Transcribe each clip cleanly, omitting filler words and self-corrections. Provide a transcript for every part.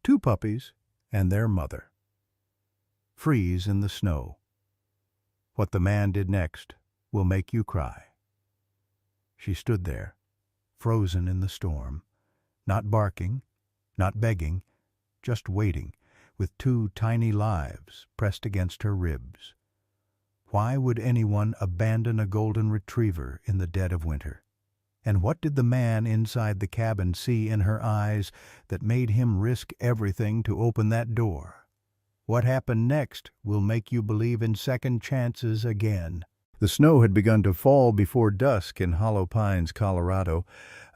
Two puppies and their mother. Freeze in the snow. What the man did next will make you cry. She stood there, frozen in the storm, not barking, not begging, just waiting, with two tiny lives pressed against her ribs. Why would anyone abandon a golden retriever in the dead of winter? And what did the man inside the cabin see in her eyes that made him risk everything to open that door? What happened next will make you believe in second chances again. The snow had begun to fall before dusk in Hollow Pines, Colorado,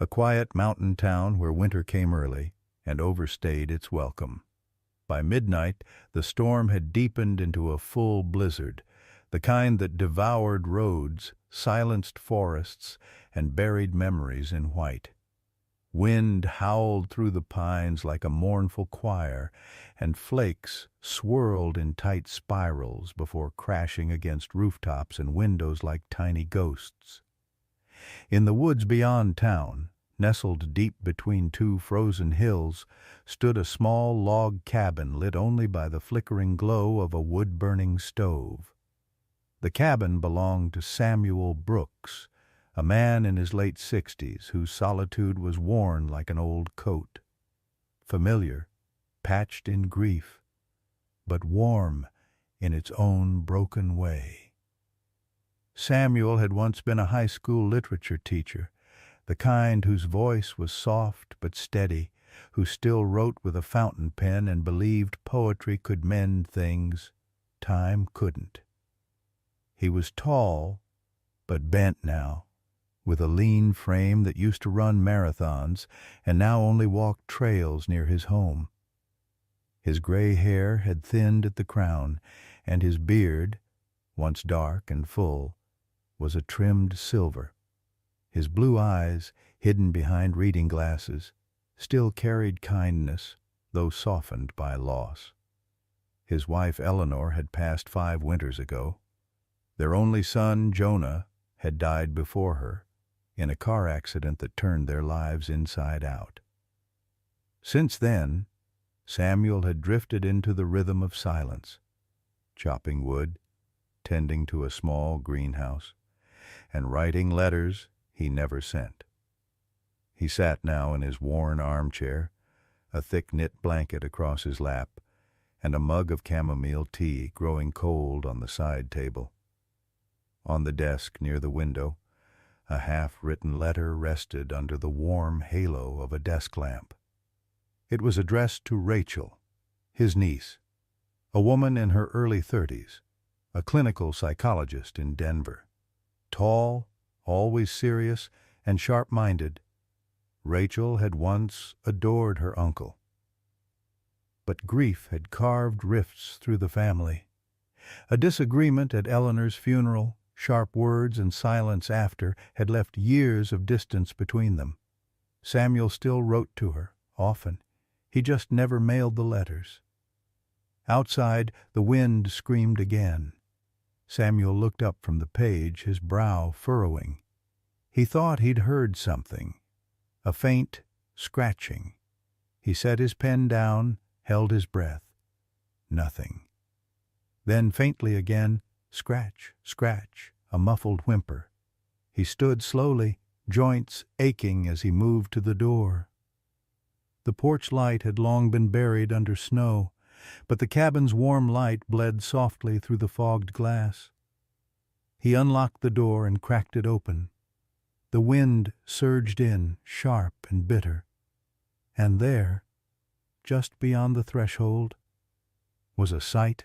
a quiet mountain town where winter came early and overstayed its welcome. By midnight, the storm had deepened into a full blizzard, the kind that devoured roads, silenced forests, and buried memories in white. Wind howled through the pines like a mournful choir, and flakes swirled in tight spirals before crashing against rooftops and windows like tiny ghosts. In the woods beyond town, nestled deep between two frozen hills, stood a small log cabin lit only by the flickering glow of a wood-burning stove. The cabin belonged to Samuel Brooks, a man in his late 60s whose solitude was worn like an old coat. Familiar, patched in grief, but warm in its own broken way. Samuel had once been a high school literature teacher, the kind whose voice was soft but steady, who still wrote with a fountain pen and believed poetry could mend things time couldn't. He was tall, but bent now, with a lean frame that used to run marathons and now only walked trails near his home. His gray hair had thinned at the crown, and his beard, once dark and full, was a trimmed silver. His blue eyes, hidden behind reading glasses, still carried kindness, though softened by loss. His wife Eleanor had passed 5 winters ago. Their only son, Jonah, had died before her, in a car accident that turned their lives inside out. Since then, Samuel had drifted into the rhythm of silence, chopping wood, tending to a small greenhouse, and writing letters he never sent. He sat now in his worn armchair, a thick knit blanket across his lap, and a mug of chamomile tea growing cold on the side table. On the desk near the window, a half-written letter rested under the warm halo of a desk lamp. It was addressed to Rachel, his niece, a woman in her early 30s, a clinical psychologist in Denver. Tall, always serious, and sharp-minded, Rachel had once adored her uncle. But grief had carved rifts through the family. A disagreement at Eleanor's funeral, sharp words and silence after, had left years of distance between them. Samuel still wrote to her, often. He just never mailed the letters. Outside, the wind screamed again. Samuel looked up from the page, his brow furrowing. He thought he'd heard something, a faint scratching. He set his pen down, held his breath. Nothing. Then faintly again, scratch, scratch, a muffled whimper. He stood slowly, joints aching as he moved to the door. The porch light had long been buried under snow, but the cabin's warm light bled softly through the fogged glass. He unlocked the door and cracked it open. The wind surged in, sharp and bitter. And there, just beyond the threshold, was a sight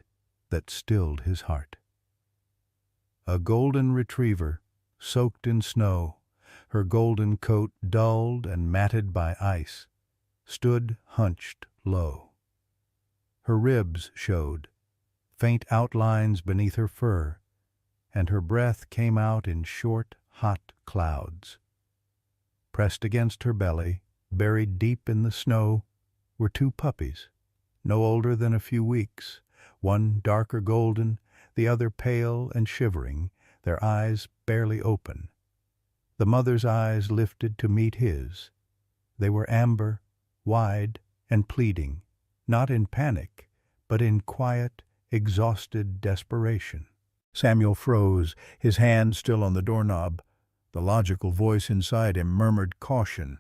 that stilled his heart. A golden retriever, soaked in snow, her golden coat dulled and matted by ice, stood hunched low. Her ribs showed, faint outlines beneath her fur, and her breath came out in short, hot clouds. Pressed against her belly, buried deep in the snow, were 2 puppies, no older than a few weeks, one darker golden, the other pale and shivering, their eyes barely open. The mother's eyes lifted to meet his. They were amber, wide, and pleading, not in panic, but in quiet, exhausted desperation. Samuel froze, his hand still on the doorknob. The logical voice inside him murmured caution.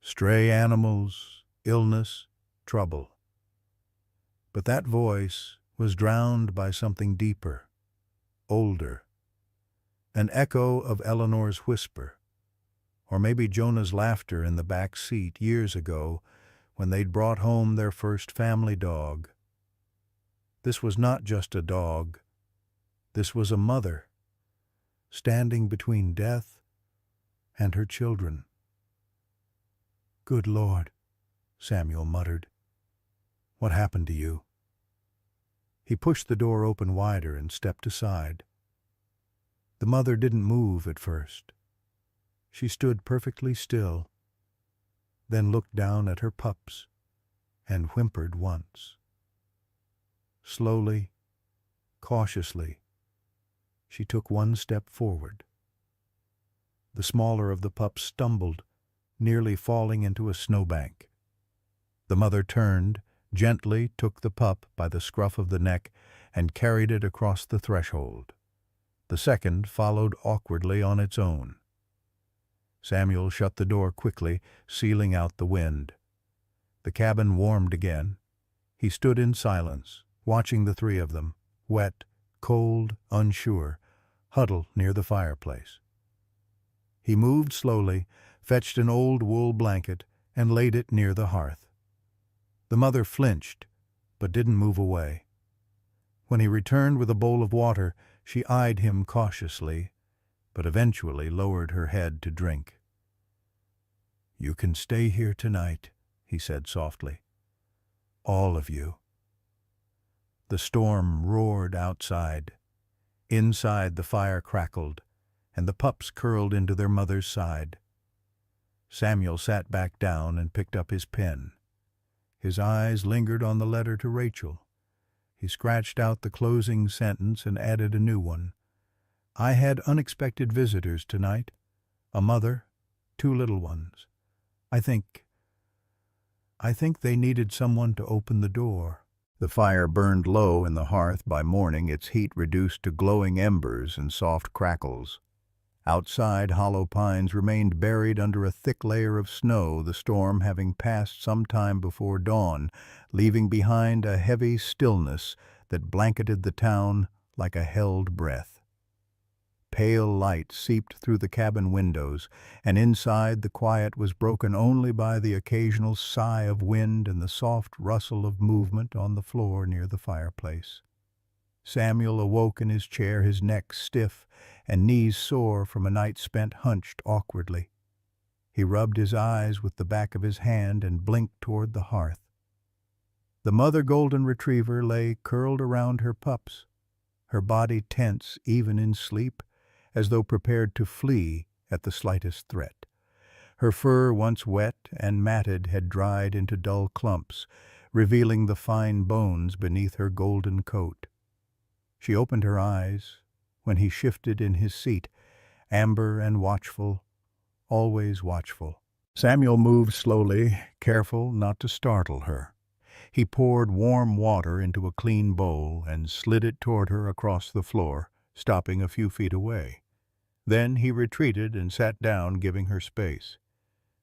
Stray animals, illness, trouble. But that voice was drowned by something deeper, older, an echo of Eleanor's whisper, or maybe Jonah's laughter in the back seat years ago when they'd brought home their first family dog. This was not just a dog. This was a mother, standing between death and her children. "Good Lord," Samuel muttered. "What happened to you?" He pushed the door open wider and stepped aside. The mother didn't move at first. She stood perfectly still, then looked down at her pups and whimpered once. Slowly, cautiously, she took one step forward. The smaller of the pups stumbled, nearly falling into a snowbank. The mother turned, gently took the pup by the scruff of the neck and carried it across the threshold. The second followed awkwardly on its own. Samuel shut the door quickly, sealing out the wind. The cabin warmed again. He stood in silence, watching the three of them, wet, cold, unsure, huddle near the fireplace. He moved slowly, fetched an old wool blanket, and laid it near the hearth. The mother flinched, but didn't move away. When he returned with a bowl of water, she eyed him cautiously, but eventually lowered her head to drink. "You can stay here tonight," he said softly. "All of you." The storm roared outside. Inside, the fire crackled, and the pups curled into their mother's side. Samuel sat back down and picked up his pen. His eyes lingered on the letter to Rachel. He scratched out the closing sentence and added a new one. "I had unexpected visitors tonight. A mother, 2 little ones. I think they needed someone to open the door." The fire burned low in the hearth by morning, its heat reduced to glowing embers and soft crackles. Outside, hollow pines remained buried under a thick layer of snow, the storm having passed some time before dawn, leaving behind a heavy stillness that blanketed the town like a held breath. Pale light seeped through the cabin windows, and inside the quiet was broken only by the occasional sigh of wind and the soft rustle of movement on the floor near the fireplace. Samuel awoke in his chair, his neck stiff and knees sore from a night spent hunched awkwardly. He rubbed his eyes with the back of his hand and blinked toward the hearth. The mother golden retriever lay curled around her pups, her body tense even in sleep, as though prepared to flee at the slightest threat. Her fur, once wet and matted, had dried into dull clumps, revealing the fine bones beneath her golden coat. She opened her eyes when he shifted in his seat, amber and watchful, always watchful. Samuel moved slowly, careful not to startle her. He poured warm water into a clean bowl and slid it toward her across the floor, stopping a few feet away. Then he retreated and sat down, giving her space.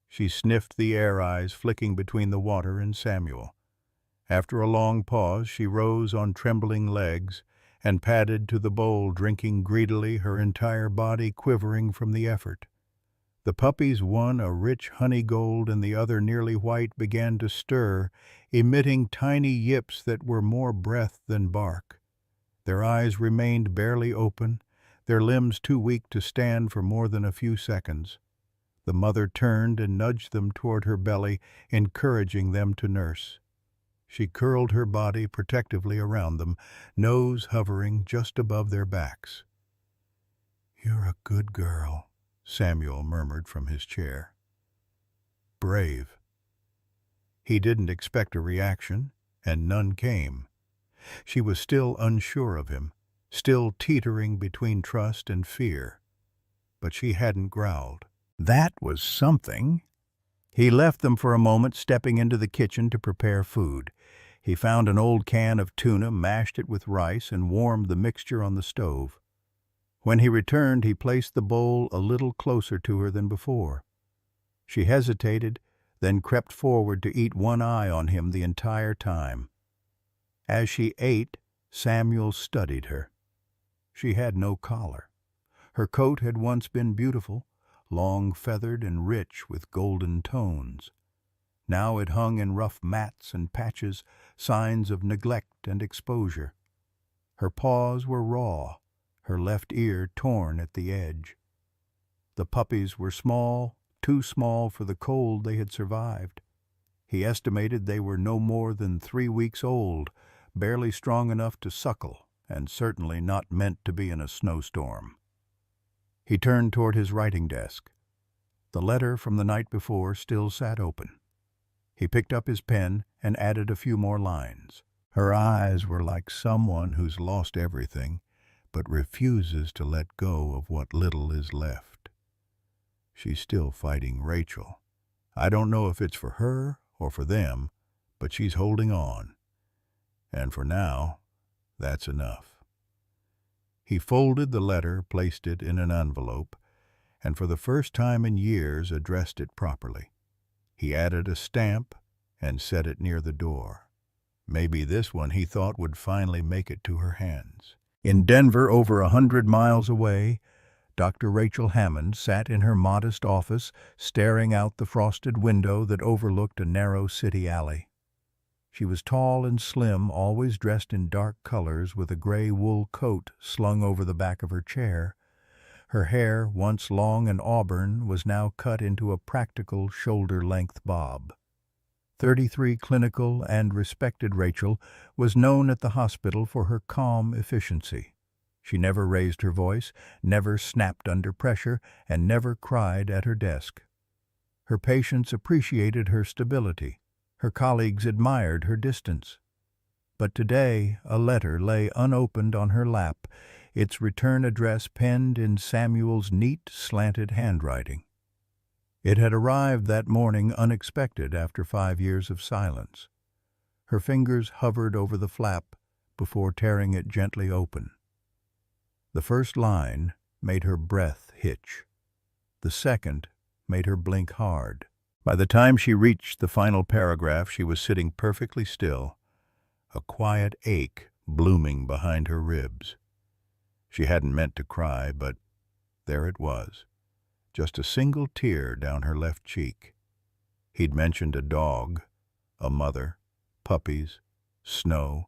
She sniffed the air eyes flicking between the water and Samuel. After a long pause, she rose on trembling legs and padded to the bowl, drinking greedily, her entire body quivering from the effort. The puppies, one a rich honey gold and the other nearly white, began to stir, emitting tiny yips that were more breath than bark. Their eyes remained barely open, their limbs too weak to stand for more than a few seconds. The mother turned and nudged them toward her belly, encouraging them to nurse. She curled her body protectively around them, nose hovering just above their backs. "You're a good girl," Samuel murmured from his chair. "Brave." He didn't expect a reaction, and none came. She was still unsure of him, still teetering between trust and fear. But she hadn't growled. That was something. He left them for a moment, stepping into the kitchen to prepare food. He found an old can of tuna, mashed it with rice, and warmed the mixture on the stove. When he returned, he placed the bowl a little closer to her than before. She hesitated, then crept forward to eat, one eye on him the entire time. As she ate, Samuel studied her. She had no collar. Her coat had once been beautiful, long-feathered and rich with golden tones. Now it hung in rough mats and patches, signs of neglect and exposure. Her paws were raw, her left ear torn at the edge. The puppies were small, too small for the cold they had survived. He estimated they were no more than 3 weeks old, barely strong enough to suckle, and certainly not meant to be in a snowstorm. He turned toward his writing desk. The letter from the night before still sat open. He picked up his pen and added a few more lines. Her eyes were like someone who's lost everything, but refuses to let go of what little is left. She's still fighting Rachel. I don't know if it's for her or for them, but she's holding on. And for now, that's enough. He folded the letter, placed it in an envelope, and for the first time in years addressed it properly. He added a stamp and set it near the door. Maybe this one, he thought, would finally make it to her hands. In Denver, over 100 miles away, Dr. Rachel Hammond sat in her modest office, staring out the frosted window that overlooked a narrow city alley. She was tall and slim, always dressed in dark colors, with a gray wool coat slung over the back of her chair. Her hair, once long and auburn, was now cut into a practical shoulder-length bob. 33 clinical and respected Rachel was known at the hospital for her calm efficiency. She never raised her voice, never snapped under pressure, and never cried at her desk. Her patients appreciated her stability. Her colleagues admired her distance. But today a letter lay unopened on her lap, its return address penned in Samuel's neat, slanted handwriting. It had arrived that morning unexpected after 5 years of silence. Her fingers hovered over the flap before tearing it gently open. The first line made her breath hitch. The second made her blink hard. By the time she reached the final paragraph, she was sitting perfectly still, a quiet ache blooming behind her ribs. She hadn't meant to cry, but there it was, just a single tear down her left cheek. He'd mentioned a dog, a mother, puppies, snow,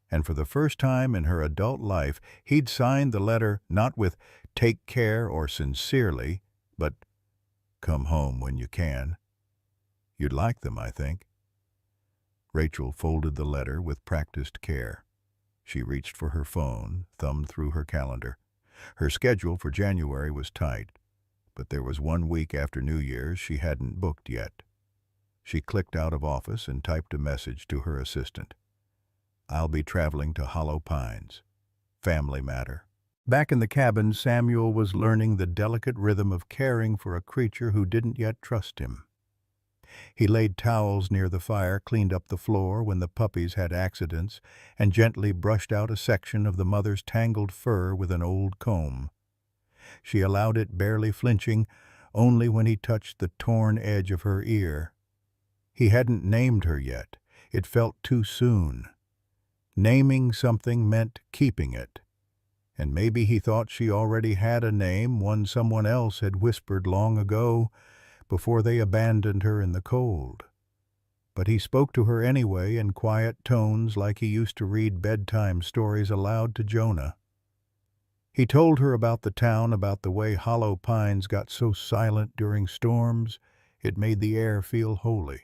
and for the first time in her adult life, he'd signed the letter not with "take care" or "sincerely," but "come home when you can. You'd like them, I think." Rachel folded the letter with practiced care. She reached for her phone, thumbed through her calendar. Her schedule for January was tight, but there was 1 week after New Year's she hadn't booked yet. She clicked out of office and typed a message to her assistant. "I'll be traveling to Hollow Pines. Family matter." Back in the cabin, Samuel was learning the delicate rhythm of caring for a creature who didn't yet trust him. He laid towels near the fire, cleaned up the floor when the puppies had accidents, and gently brushed out a section of the mother's tangled fur with an old comb. She allowed it, barely flinching, only when he touched the torn edge of her ear. He hadn't named her yet. It felt too soon. Naming something meant keeping it. And maybe he thought she already had a name, one someone else had whispered long ago, before they abandoned her in the cold. But he spoke to her anyway in quiet tones, like he used to read bedtime stories aloud to Jonah. He told her about the town, about the way Hollow Pines got so silent during storms it made the air feel holy.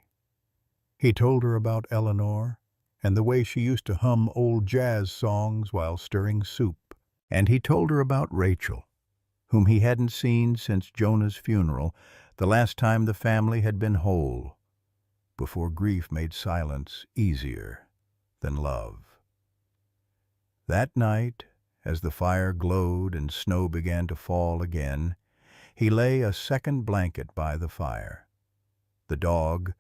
He told her about Eleanor and the way she used to hum old jazz songs while stirring soup. And he told her about Rachel, whom he hadn't seen since Jonah's funeral, the last time the family had been whole, before grief made silence easier than love. That night, as the fire glowed and snow began to fall again, he lay a second blanket by the fire. the dog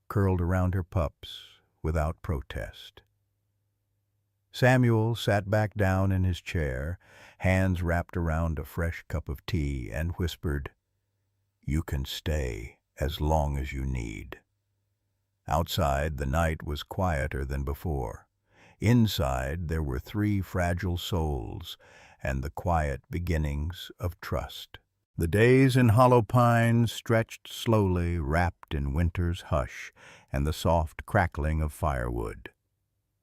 curled around her pups without protest. Samuel sat back down in his chair, hands wrapped around a fresh cup of tea, and whispered, "You can stay as long as you need." Outside, the night was quieter than before. Inside, there were three fragile souls and the quiet beginnings of trust. The days in Hollow Pines stretched slowly, wrapped in winter's hush and the soft crackling of firewood.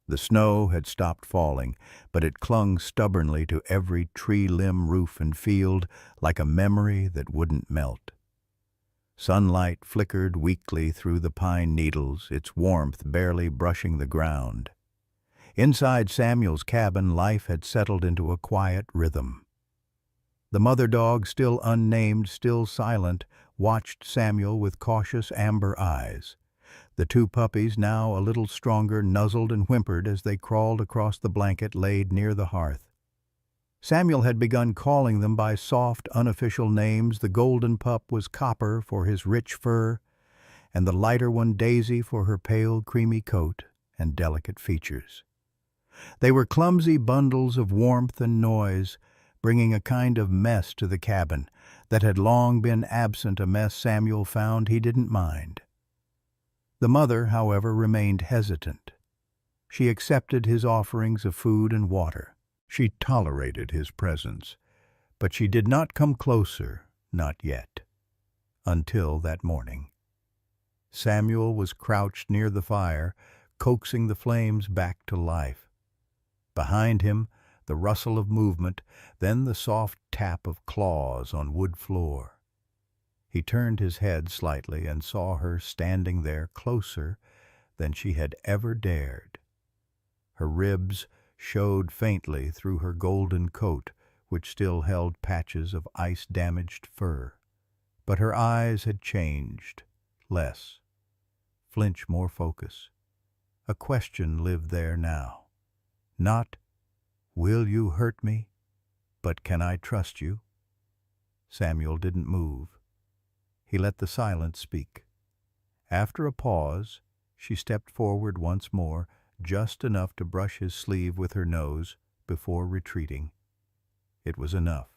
The snow had stopped falling, but it clung stubbornly to every tree limb, roof, and field like a memory that wouldn't melt. Sunlight flickered weakly through the pine needles, its warmth barely brushing the ground. Inside Samuel's cabin, life had settled into a quiet rhythm. The mother dog, still unnamed, still silent, watched Samuel with cautious amber eyes. The two puppies, now a little stronger, nuzzled and whimpered as they crawled across the blanket laid near the hearth. Samuel had begun calling them by soft, unofficial names. The golden pup was Copper for his rich fur, and the lighter one Daisy for her pale, creamy coat and delicate features. They were clumsy bundles of warmth and noise, bringing a kind of mess to the cabin that had long been absent, a mess Samuel found he didn't mind. The mother, however, remained hesitant. She accepted his offerings of food and water. She tolerated his presence, but she did not come closer, not yet, until that morning. Samuel was crouched near the fire, coaxing the flames back to life. Behind him, the rustle of movement, then the soft tap of claws on wood floor. He turned his head slightly and saw her standing there closer than she had ever dared. Her ribs showed faintly through her golden coat, which still held patches of ice-damaged fur. But her eyes had changed, less, flinch more focus. A question lived there now. Not, "Will you hurt me?" but "Can I trust you?" Samuel didn't move. He let the silence speak. After a pause, she stepped forward once more, just enough to brush his sleeve with her nose before retreating. It was enough.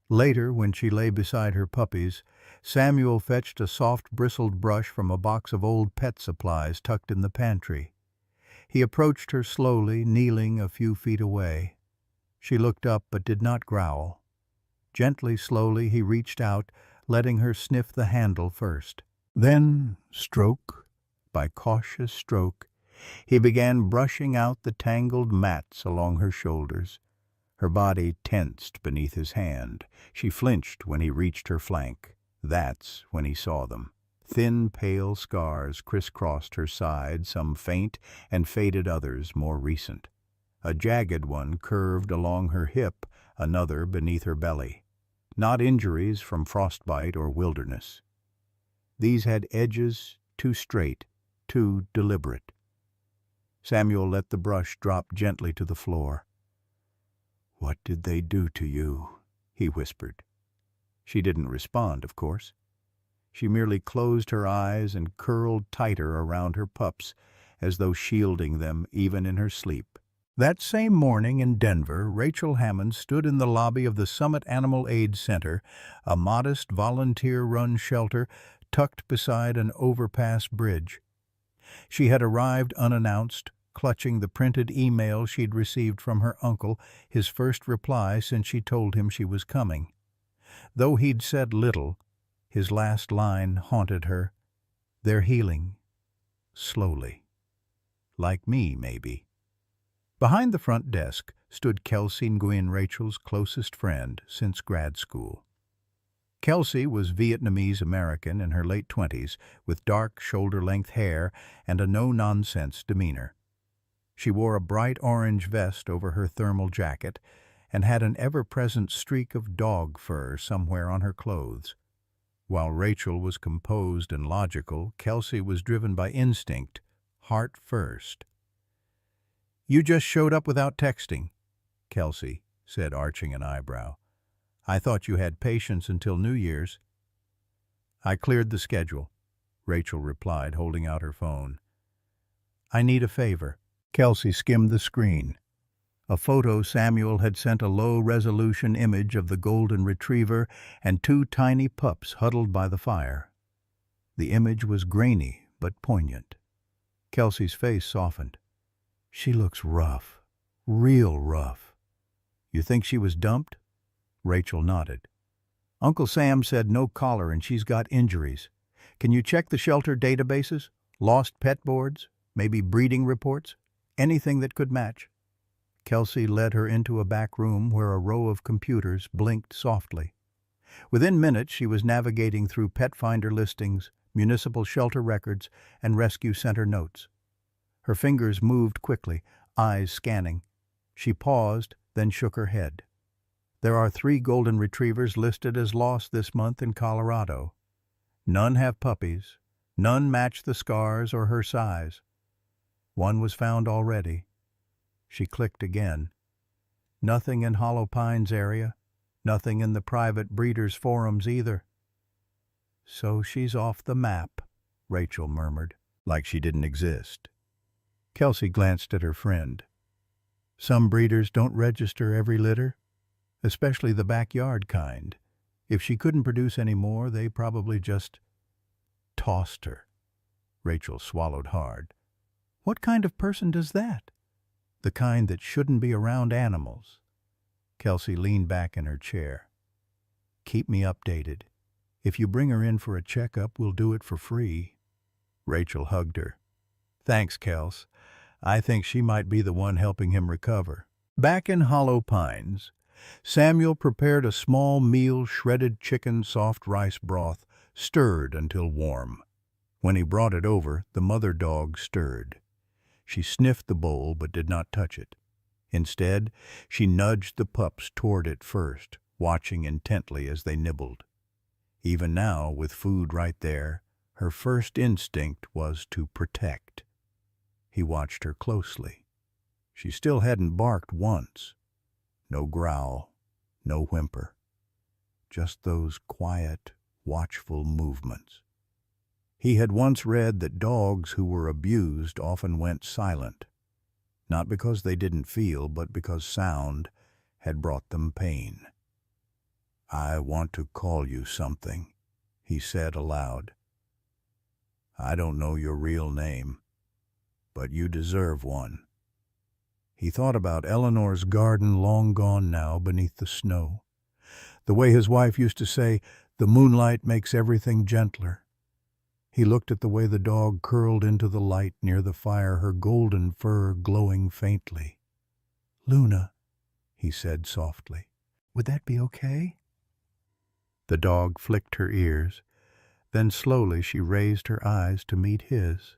Later, when she lay beside her puppies, Samuel fetched a soft bristled brush from a box of old pet supplies tucked in the pantry. He approached her slowly, kneeling a few feet away. She looked up but did not growl. Gently, slowly, he reached out, letting her sniff the handle first. Then, stroke by cautious stroke, he began brushing out the tangled mats along her shoulders. Her body tensed beneath his hand. She flinched when he reached her flank. That's when he saw them. Thin, pale scars crisscrossed her side, some faint and faded, others more recent. A jagged one curved along her hip, another beneath her belly. Not injuries from frostbite or wilderness. These had edges too straight, too deliberate. Samuel let the brush drop gently to the floor. "What did they do to you?" he whispered. She didn't respond, of course. She merely closed her eyes and curled tighter around her pups, as though shielding them even in her sleep. That same morning in Denver, Rachel Hammond stood in the lobby of the Summit Animal Aid Center, a modest volunteer-run shelter tucked beside an overpass bridge. She had arrived unannounced, clutching the printed email she'd received from her uncle, his first reply since she told him she was coming. Though he'd said little, his last line haunted her. "They're healing. Slowly. Like me, maybe." Behind the front desk stood Kelsey Nguyen, Rachel's closest friend since grad school. Kelsey was Vietnamese-American in her late 20s, with dark shoulder-length hair and a no-nonsense demeanor. She wore a bright orange vest over her thermal jacket and had an ever-present streak of dog fur somewhere on her clothes. While Rachel was composed and logical, Kelsey was driven by instinct, heart first. "You just showed up without texting," Kelsey said, arching an eyebrow. "I thought you had patience until New Year's." "I cleared the schedule," Rachel replied, holding out her phone. "I need a favor." Kelsey skimmed the screen. A photo Samuel had sent, a low-resolution image of the golden retriever and two tiny pups huddled by the fire. The image was grainy but poignant. Kelsey's face softened. "She looks rough, real rough." "You think she was dumped?" Rachel nodded. "Uncle Sam said no collar and she's got injuries. Can you check the shelter databases? Lost pet boards? Maybe breeding reports? Anything that could match?" Kelsey led her into a back room where a row of computers blinked softly. Within minutes she was navigating through pet finder listings, municipal shelter records, and rescue center notes. Her fingers moved quickly, eyes scanning. She paused, then shook her head. "There are 3 golden retrievers listed as lost this month in Colorado. None have puppies. None match the scars or her size. One was found already." She clicked again. "Nothing in Hollow Pines area. Nothing in the private breeders' forums either." "So she's off the map," Rachel murmured, like she didn't exist. Kelsey glanced at her friend. "Some breeders don't register every litter, especially the backyard kind. If she couldn't produce any more, they probably just tossed her." Rachel swallowed hard. "What kind of person does that?" "The kind that shouldn't be around animals." Kelsey leaned back in her chair. "Keep me updated. If you bring her in for a checkup, we'll do it for free." Rachel hugged her. "Thanks, Kels. I think she might be the one helping him recover." Back in Hollow Pines, Samuel prepared a small meal: shredded chicken, soft rice broth, stirred until warm. When he brought it over, the mother dog stirred. She sniffed the bowl but did not touch it. Instead, she nudged the pups toward it first, watching intently as they nibbled. Even now, with food right there, her first instinct was to protect. He watched her closely. She still hadn't barked once. No growl, no whimper. Just those quiet, watchful movements. He had once read that dogs who were abused often went silent, not because they didn't feel, but because sound had brought them pain. "I want to call you something," he said aloud. "I don't know your real name, but you deserve one." He thought about Eleanor's garden, long gone now, beneath the snow. The way his wife used to say, "The moonlight makes everything gentler." He looked at the way the dog curled into the light near the fire, her golden fur glowing faintly. "Luna," he said softly, "would that be okay?" The dog flicked her ears. Then slowly she raised her eyes to meet his.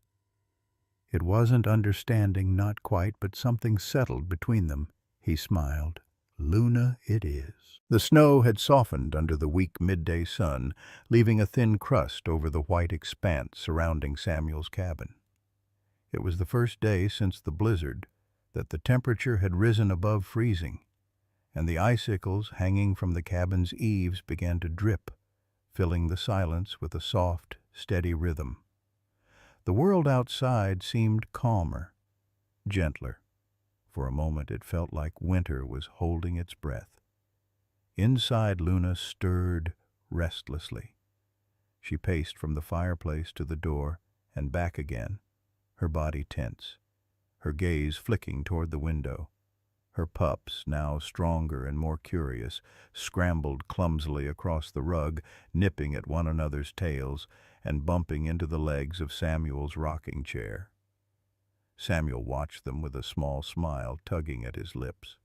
It wasn't understanding, not quite, but something settled between them. He smiled. "Luna it is." The snow had softened under the weak midday sun, leaving a thin crust over the white expanse surrounding Samuel's cabin. It was the first day since the blizzard that the temperature had risen above freezing, and the icicles hanging from the cabin's eaves began to drip, filling the silence with a soft, steady rhythm. The world outside seemed calmer, gentler. For a moment it felt like winter was holding its breath. Inside, Luna stirred restlessly. She paced from the fireplace to the door and back again, her body tense, her gaze flicking toward the window. Her pups, now stronger and more curious, scrambled clumsily across the rug, nipping at one another's tails and bumping into the legs of Samuel's rocking chair. Samuel watched them with a small smile tugging at his lips.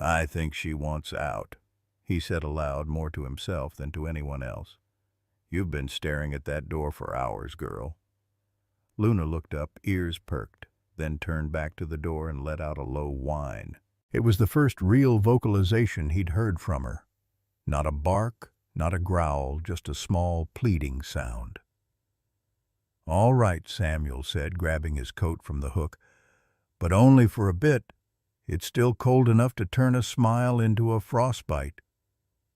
"I think she wants out," he said aloud, more to himself than to anyone else. "You've been staring at that door for hours, girl." Luna looked up, ears perked, then turned back to the door and let out a low whine. It was the first real vocalization he'd heard from her. Not a bark, not a growl, just a small, pleading sound. "All right," Samuel said, grabbing his coat from the hook, "but only for a bit. It's still cold enough to turn a smile into a frostbite."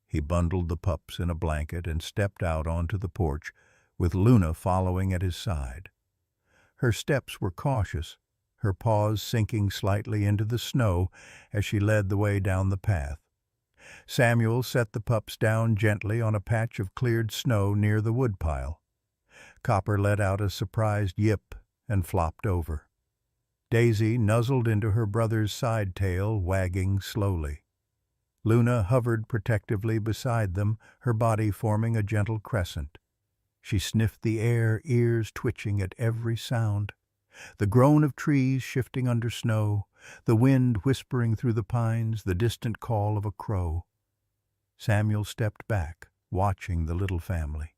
He bundled the pups in a blanket and stepped out onto the porch, with Luna following at his side. Her steps were cautious, her paws sinking slightly into the snow as she led the way down the path. Samuel set the pups down gently on a patch of cleared snow near the woodpile. Copper let out a surprised yip and flopped over. Daisy nuzzled into her brother's side tail, wagging slowly. Luna hovered protectively beside them, her body forming a gentle crescent. She sniffed the air, ears twitching at every sound. The groan of trees shifting under snow, the wind whispering through the pines, the distant call of a crow. Samuel stepped back, watching the little family.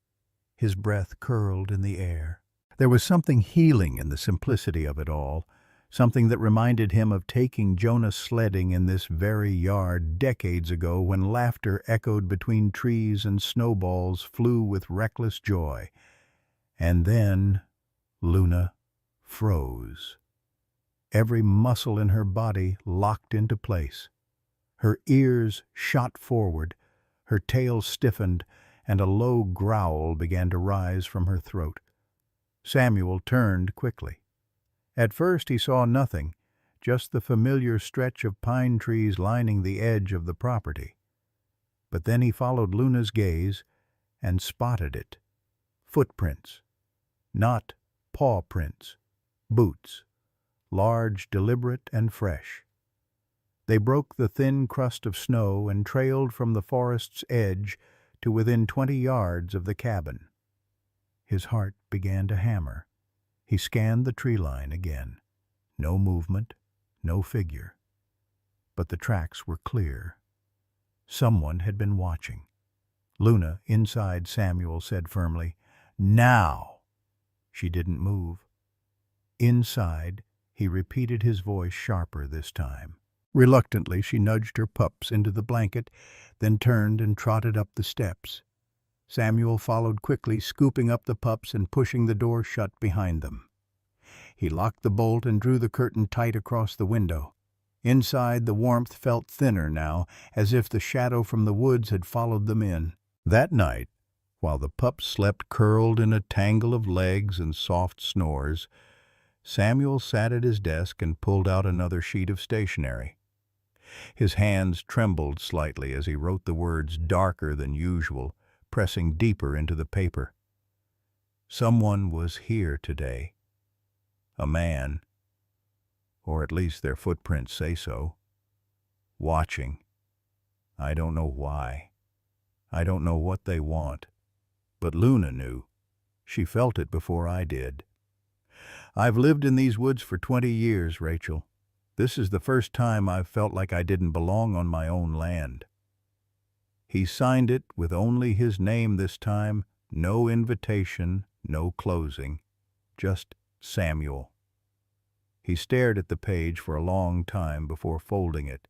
His breath curled in the air. There was something healing in the simplicity of it all, something that reminded him of taking Jonah sledding in this very yard decades ago when laughter echoed between trees and snowballs flew with reckless joy. And then Luna froze. Every muscle in her body locked into place. Her ears shot forward, her tail stiffened, and a low growl began to rise from her throat. Samuel turned quickly. At first he saw nothing, just the familiar stretch of pine trees lining the edge of the property. But then he followed Luna's gaze and spotted it. Footprints. Not paw prints. Boots. Large, deliberate, and fresh. They broke the thin crust of snow and trailed from the forest's edge to within 20 yards of the cabin. His heart began to hammer. He scanned the tree line again. No movement, no figure. But the tracks were clear. Someone had been watching. Luna, inside Samuel, said firmly, "Now!" She didn't move. Inside, he repeated his voice sharper this time. Reluctantly, she nudged her pups into the blanket, then turned and trotted up the steps. Samuel followed quickly, scooping up the pups and pushing the door shut behind them. He locked the bolt and drew the curtain tight across the window. Inside, the warmth felt thinner now, as if the shadow from the woods had followed them in. That night, while the pups slept curled in a tangle of legs and soft snores, Samuel sat at his desk and pulled out another sheet of stationery. His hands trembled slightly as he wrote the words darker than usual, pressing deeper into the paper. Someone was here today. A man, or at least their footprints say so. Watching. I don't know why. I don't know what they want. But Luna knew. She felt it before I did. I've lived in these woods for 20 years, Rachel. This is the first time I've felt like I didn't belong on my own land. He signed it with only his name this time, no invitation, no closing, just Samuel. He stared at the page for a long time before folding it.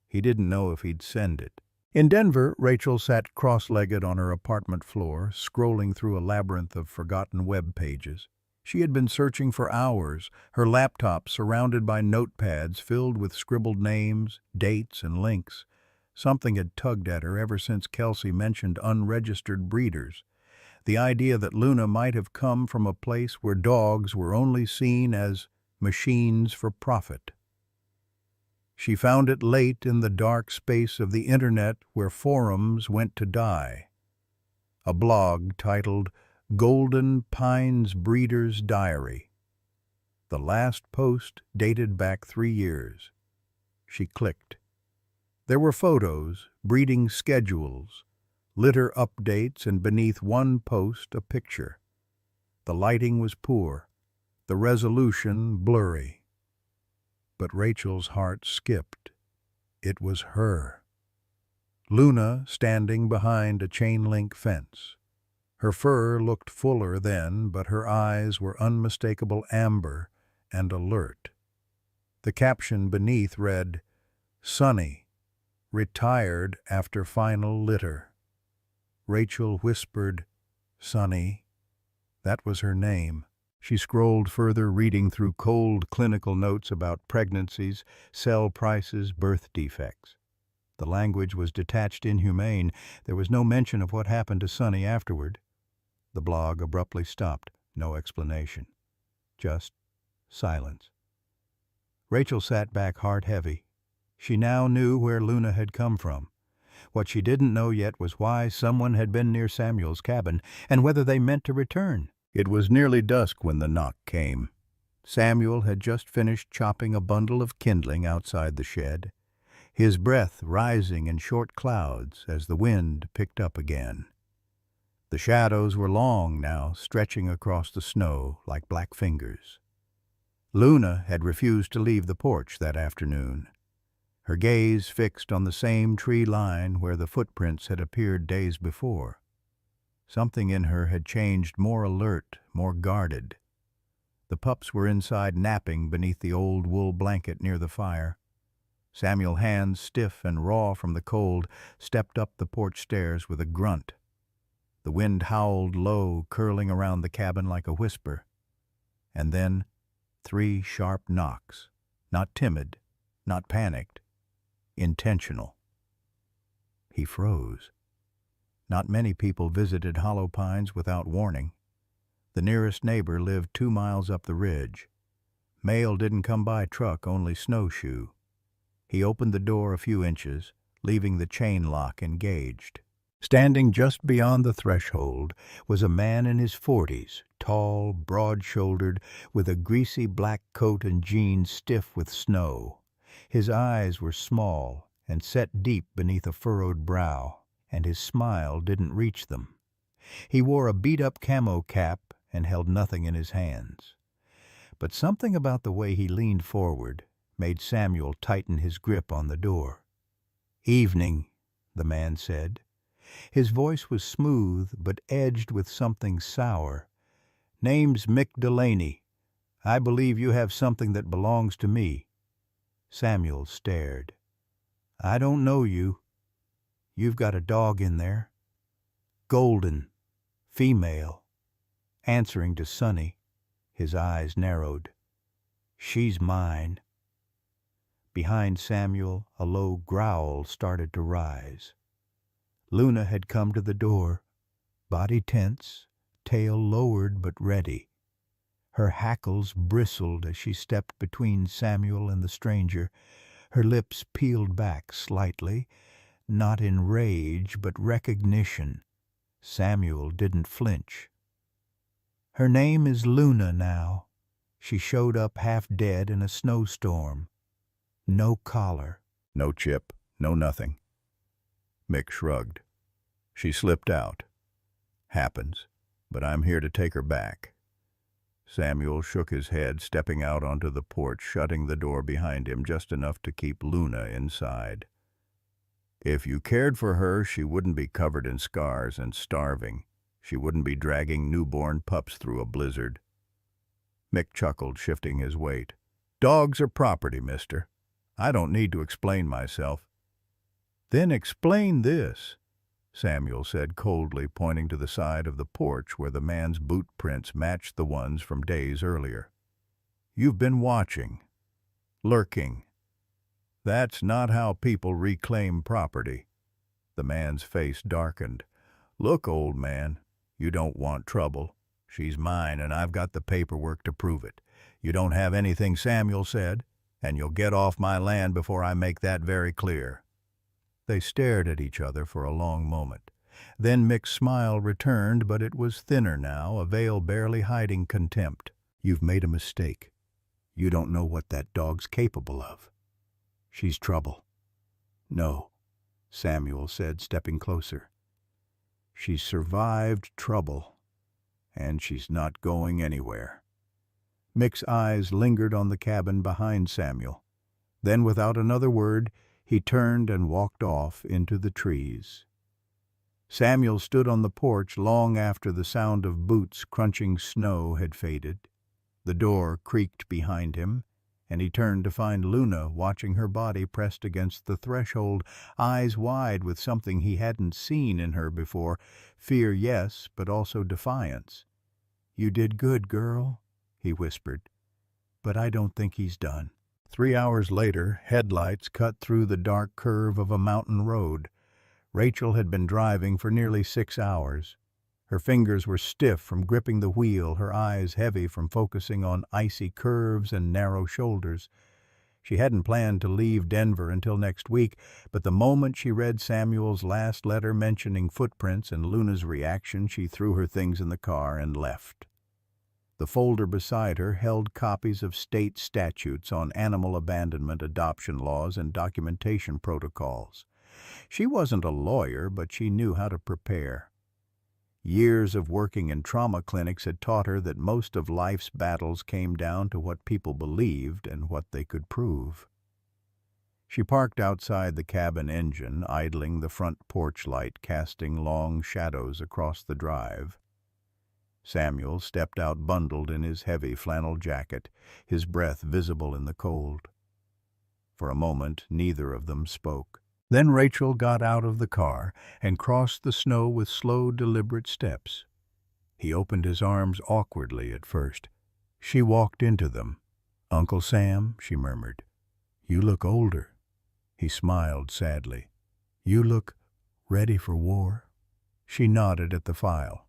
He didn't know if he'd send it. In Denver, Rachel sat cross-legged on her apartment floor, scrolling through a labyrinth of forgotten web pages. She had been searching for hours, her laptop surrounded by notepads filled with scribbled names, dates, and links. Something had tugged at her ever since Kelsey mentioned unregistered breeders. The idea that Luna might have come from a place where dogs were only seen as machines for profit. She found it late in the dark space of the internet where forums went to die. A blog titled Golden Pines Breeder's Diary. The last post dated back 3 years. She clicked. There were photos, breeding schedules, litter updates, and beneath one post a picture. The lighting was poor, the resolution blurry. But Rachel's heart skipped. It was her. Luna standing behind a chain-link fence. Her fur looked fuller then, but her eyes were unmistakable amber and alert. The caption beneath read, "Sunny, retired after final litter." Rachel whispered, "Sunny." That was her name. She scrolled further, reading through cold clinical notes about pregnancies, cell prices, birth defects. The language was detached, inhumane. There was no mention of what happened to Sunny afterward. The blog abruptly stopped, no explanation. Just silence. Rachel sat back heart heavy. She now knew where Luna had come from. What she didn't know yet was why someone had been near Samuel's cabin, and whether they meant to return. It was nearly dusk when the knock came. Samuel had just finished chopping a bundle of kindling outside the shed, his breath rising in short clouds as the wind picked up again. The shadows were long now, stretching across the snow like black fingers. Luna had refused to leave the porch that afternoon, her gaze fixed on the same tree line where the footprints had appeared days before. Something in her had changed, more alert, more guarded. The pups were inside napping beneath the old wool blanket near the fire. Samuel, hands stiff and raw from the cold, stepped up the porch stairs with a grunt. The wind howled low, curling around the cabin like a whisper. And then 3 sharp knocks, not timid, not panicked, intentional. He froze. Not many people visited Hollow Pines without warning. The nearest neighbor lived 2 miles up the ridge. Mail didn't come by truck, only snowshoe. He opened the door a few inches, leaving the chain lock engaged. Standing just beyond the threshold was a man in his 40s, tall, broad-shouldered, with a greasy black coat and jeans stiff with snow. His eyes were small and set deep beneath a furrowed brow, and his smile didn't reach them. He wore a beat-up camo cap and held nothing in his hands. But something about the way he leaned forward made Samuel tighten his grip on the door. "Evening," the man said. His voice was smooth but edged with something sour. "Name's Mick Delaney. I believe you have something that belongs to me." Samuel stared. "I don't know you. You've got a dog in there. Golden. Female." Answering to Sonny, his eyes narrowed. "She's mine." Behind Samuel, a low growl started to rise. Luna had come to the door, body tense, tail lowered but ready. Her hackles bristled as she stepped between Samuel and the stranger, her lips peeled back slightly, not in rage but recognition. Samuel didn't flinch. "Her name is Luna now. She showed up half dead in a snowstorm. No collar." "No chip, no nothing." Mick shrugged. "She slipped out. Happens, but I'm here to take her back." Samuel shook his head, stepping out onto the porch, shutting the door behind him just enough to keep Luna inside. "If you cared for her, she wouldn't be covered in scars and starving. She wouldn't be dragging newborn pups through a blizzard." Mick chuckled, shifting his weight. "Dogs are property, mister. I don't need to explain myself." "Then explain this," Samuel said coldly, pointing to the side of the porch where the man's boot prints matched the ones from days earlier. "You've been watching, lurking. That's not how people reclaim property." The man's face darkened. "Look, old man, you don't want trouble. She's mine, and I've got the paperwork to prove it. You don't have anything Samuel said, and you'll get off my land before I make that very clear." They stared at each other for a long moment. Then Mick's smile returned, but it was thinner now, a veil barely hiding contempt. "You've made a mistake. You don't know what that dog's capable of. She's trouble." "No," Samuel said, stepping closer. "She's survived trouble, and she's not going anywhere." Mick's eyes lingered on the cabin behind Samuel. Then, without another word, he turned and walked off into the trees. Samuel stood on the porch long after the sound of boots crunching snow had faded. The door creaked behind him, and he turned to find Luna watching her body pressed against the threshold, eyes wide with something he hadn't seen in her before. Fear, yes, but also defiance. "You did good, girl," he whispered, "but I don't think he's done." 3 hours later, headlights cut through the dark curve of a mountain road. Rachel had been driving for nearly 6 hours. Her fingers were stiff from gripping the wheel, her eyes heavy from focusing on icy curves and narrow shoulders. She hadn't planned to leave Denver until next week, but the moment she read Samuel's last letter mentioning footprints and Luna's reaction, she threw her things in the car and left. The folder beside her held copies of state statutes on animal abandonment, adoption laws, and documentation protocols. She wasn't a lawyer, but she knew how to prepare. Years of working in trauma clinics had taught her that most of life's battles came down to what people believed and what they could prove. She parked outside the cabin engine, idling the front porch light, casting long shadows across the drive. Samuel stepped out bundled in his heavy flannel jacket, his breath visible in the cold. For a moment, neither of them spoke. Then Rachel got out of the car and crossed the snow with slow, deliberate steps. He opened his arms awkwardly at first. She walked into them. "Uncle Sam," she murmured, "you look older." He smiled sadly. "You look ready for war." She nodded at the file.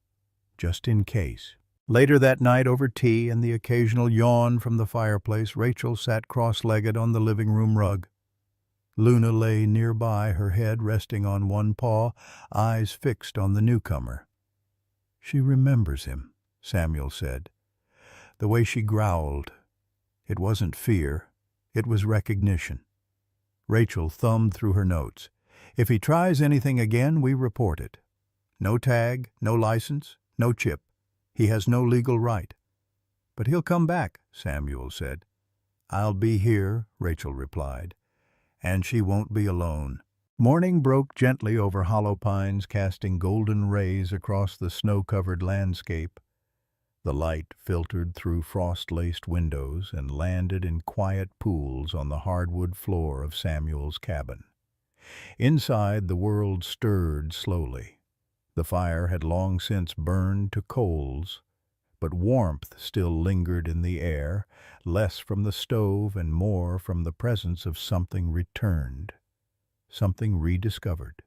"Just in case." Later that night, over tea and the occasional yawn from the fireplace, Rachel sat cross-legged on the living room rug. Luna lay nearby, her head resting on one paw, eyes fixed on the newcomer. "She remembers him," Samuel said. The way she growled. It wasn't fear, it was recognition. Rachel thumbed through her notes. "If he tries anything again, we report it. No tag, no license, no chip. He has no legal right." "But he'll come back," Samuel said. "I'll be here," Rachel replied. "And she won't be alone." Morning broke gently over hollow pines, casting golden rays across the snow-covered landscape. The light filtered through frost-laced windows and landed in quiet pools on the hardwood floor of Samuel's cabin. Inside, the world stirred slowly. The fire had long since burned to coals, but warmth still lingered in the air, less from the stove and more from the presence of something returned, something rediscovered.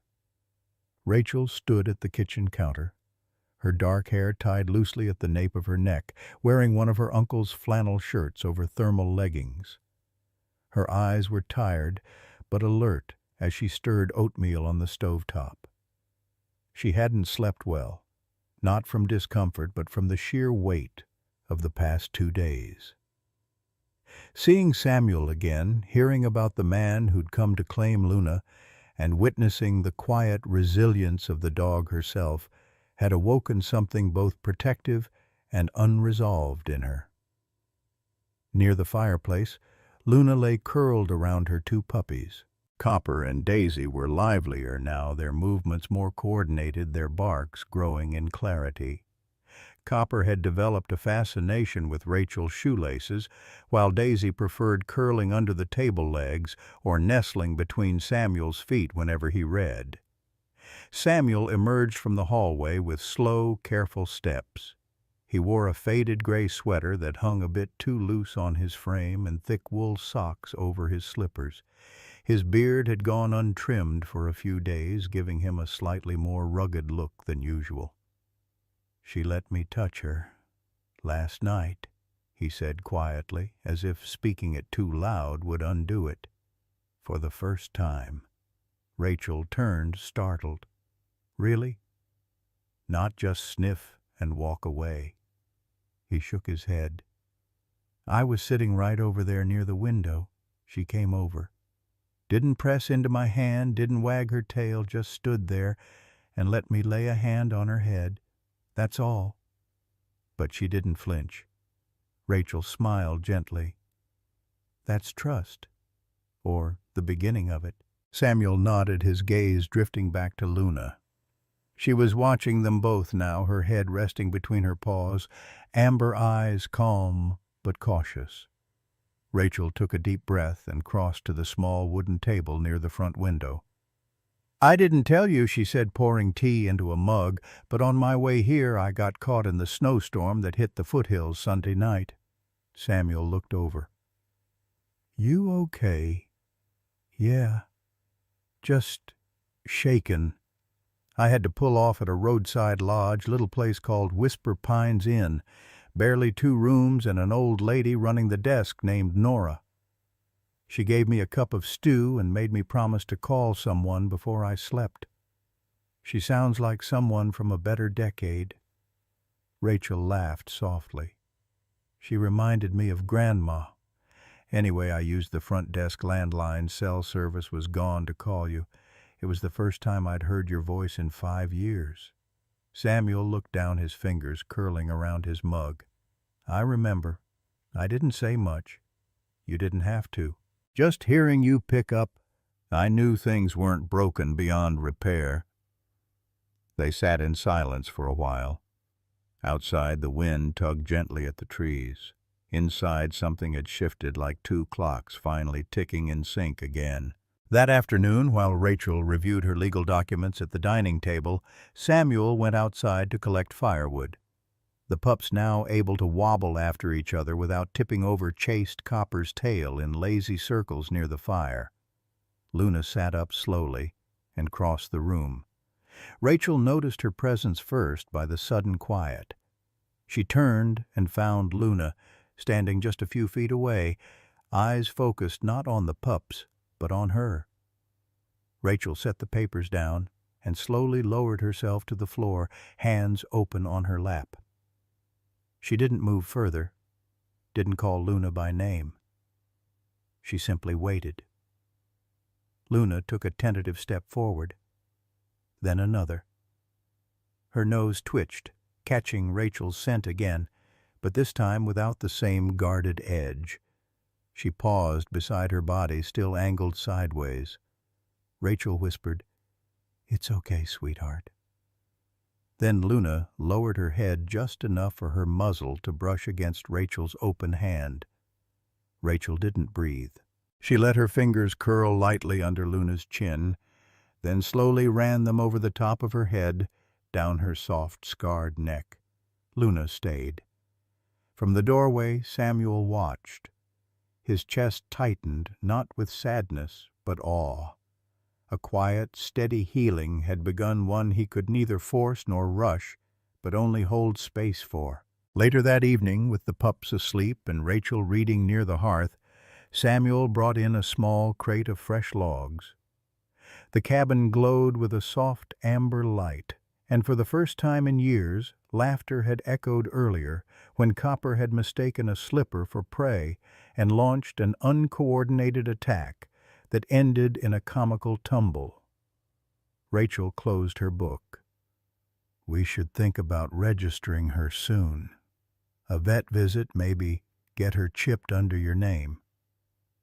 Rachel stood at the kitchen counter, her dark hair tied loosely at the nape of her neck, wearing one of her uncle's flannel shirts over thermal leggings. Her eyes were tired, but alert as she stirred oatmeal on the stovetop. She hadn't slept well. Not from discomfort, but from the sheer weight of the past 2 days. Seeing Samuel again, hearing about the man who'd come to claim Luna, and witnessing the quiet resilience of the dog herself, had awoken something both protective and unresolved in her. Near the fireplace, Luna lay curled around her 2 puppies. Copper and Daisy were livelier now, their movements more coordinated, their barks growing in clarity. Copper had developed a fascination with Rachel's shoelaces, while Daisy preferred curling under the table legs or nestling between Samuel's feet whenever he read. Samuel emerged from the hallway with slow, careful steps. He wore a faded gray sweater that hung a bit too loose on his frame and thick wool socks over his slippers. His beard had gone untrimmed for a few days, giving him a slightly more rugged look than usual. "She let me touch her last night," he said quietly, as if speaking it too loud would undo it. "For the first time." Rachel turned, startled. "Really?" "Not just sniff and walk away." He shook his head. "I was sitting right over there near the window. She came over. Didn't press into my hand, didn't wag her tail, just stood there and let me lay a hand on her head. That's all." But she didn't flinch. Rachel smiled gently. "That's trust, or the beginning of it." Samuel nodded, his gaze drifting back to Luna. She was watching them both now, her head resting between her paws, amber eyes calm but cautious. Rachel took a deep breath and crossed to the small wooden table near the front window. "I didn't tell you," she said, pouring tea into a mug, "but on my way here I got caught in the snowstorm that hit the foothills Sunday night." Samuel looked over. "You okay?" "Yeah. Just shaken." I had to pull off at a roadside lodge, little place called Whisper Pines Inn. Barely 2 rooms and an old lady running the desk named Nora. She gave me a cup of stew and made me promise to call someone before I slept. She sounds like someone from a better decade. Rachel laughed softly. She reminded me of Grandma. Anyway, I used the front desk landline. Cell service was gone to call you. It was the first time I'd heard your voice in 5 years. Samuel looked down, his fingers curling around his mug. I remember. I didn't say much. You didn't have to. Just hearing you pick up, I knew things weren't broken beyond repair. They sat in silence for a while. Outside, the wind tugged gently at the trees. Inside, something had shifted like 2 clocks, finally ticking in sync again. That afternoon, while Rachel reviewed her legal documents at the dining table, Samuel went outside to collect firewood. The pups, now able to wobble after each other without tipping over, chased Copper's tail in lazy circles near the fire. Luna sat up slowly and crossed the room. Rachel noticed her presence first by the sudden quiet. She turned and found Luna, standing just a few feet away, eyes focused not on the pups, but on her. Rachel set the papers down and slowly lowered herself to the floor, hands open on her lap. She didn't move further, didn't call Luna by name. She simply waited. Luna took a tentative step forward, then another. Her nose twitched, catching Rachel's scent again, but this time without the same guarded edge. She paused beside her body, still angled sideways. Rachel whispered, "It's okay, sweetheart." Then Luna lowered her head just enough for her muzzle to brush against Rachel's open hand. Rachel didn't breathe. She let her fingers curl lightly under Luna's chin, then slowly ran them over the top of her head, down her soft, scarred neck. Luna stayed. From the doorway, Samuel watched. His chest tightened, not with sadness, but awe. A quiet, steady healing had begun, one he could neither force nor rush, but only hold space for. Later that evening, with the pups asleep and Rachel reading near the hearth, Samuel brought in a small crate of fresh logs. The cabin glowed with a soft amber light, and for the first time in years, laughter had echoed earlier when Copper had mistaken a slipper for prey and launched an uncoordinated attack that ended in a comical tumble. Rachel closed her book. "We should think about registering her soon. A vet visit, maybe get her chipped under your name."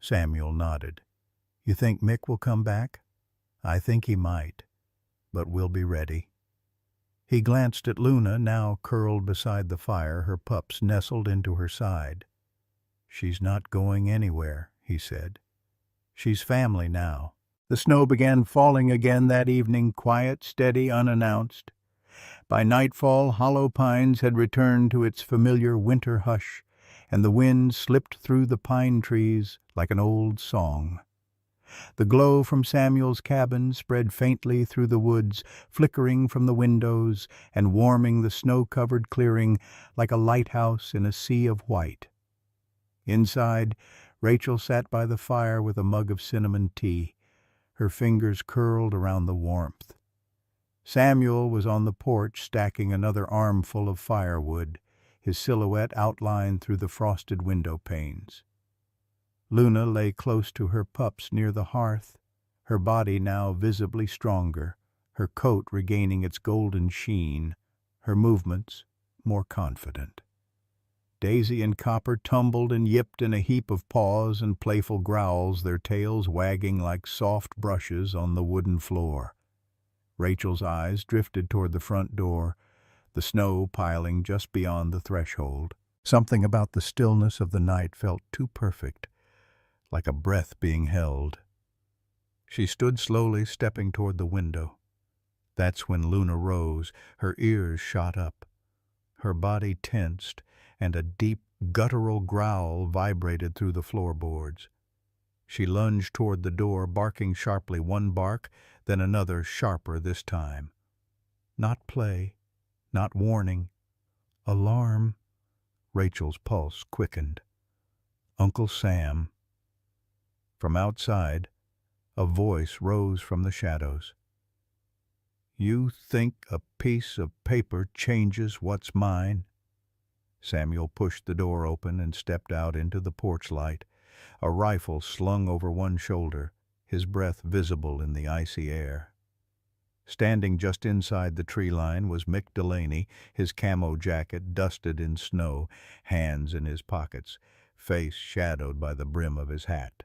Samuel nodded. "You think Mick will come back?" "I think he might, but we'll be ready." He glanced at Luna, now curled beside the fire, her pups nestled into her side. "She's not going anywhere," he said. "She's family now." The snow began falling again that evening, quiet, steady, unannounced. By nightfall, Hollow Pines had returned to its familiar winter hush, and the wind slipped through the pine trees like an old song. The glow from Samuel's cabin spread faintly through the woods, flickering from the windows and warming the snow-covered clearing like a lighthouse in a sea of white. Inside, Rachel sat by the fire with a mug of cinnamon tea, her fingers curled around the warmth. Samuel was on the porch stacking another armful of firewood, his silhouette outlined through the frosted window panes. Luna lay close to her pups near the hearth, her body now visibly stronger, her coat regaining its golden sheen, her movements more confident. Daisy and Copper tumbled and yipped in a heap of paws and playful growls, their tails wagging like soft brushes on the wooden floor. Rachel's eyes drifted toward the front door, the snow piling just beyond the threshold. Something about the stillness of the night felt too perfect, like a breath being held. She stood slowly, stepping toward the window. That's when Luna rose, her ears shot up. Her body tensed, and a deep, guttural growl vibrated through the floorboards. She lunged toward the door, barking sharply, one bark, then another, sharper this time. Not play, not warning. Alarm. Rachel's pulse quickened. Uncle Sam. From outside, a voice rose from the shadows. You think a piece of paper changes what's mine? Samuel pushed the door open and stepped out into the porch light, a rifle slung over one shoulder, his breath visible in the icy air. Standing just inside the tree line was Mick Delaney, his camo jacket dusted in snow, hands in his pockets, face shadowed by the brim of his hat.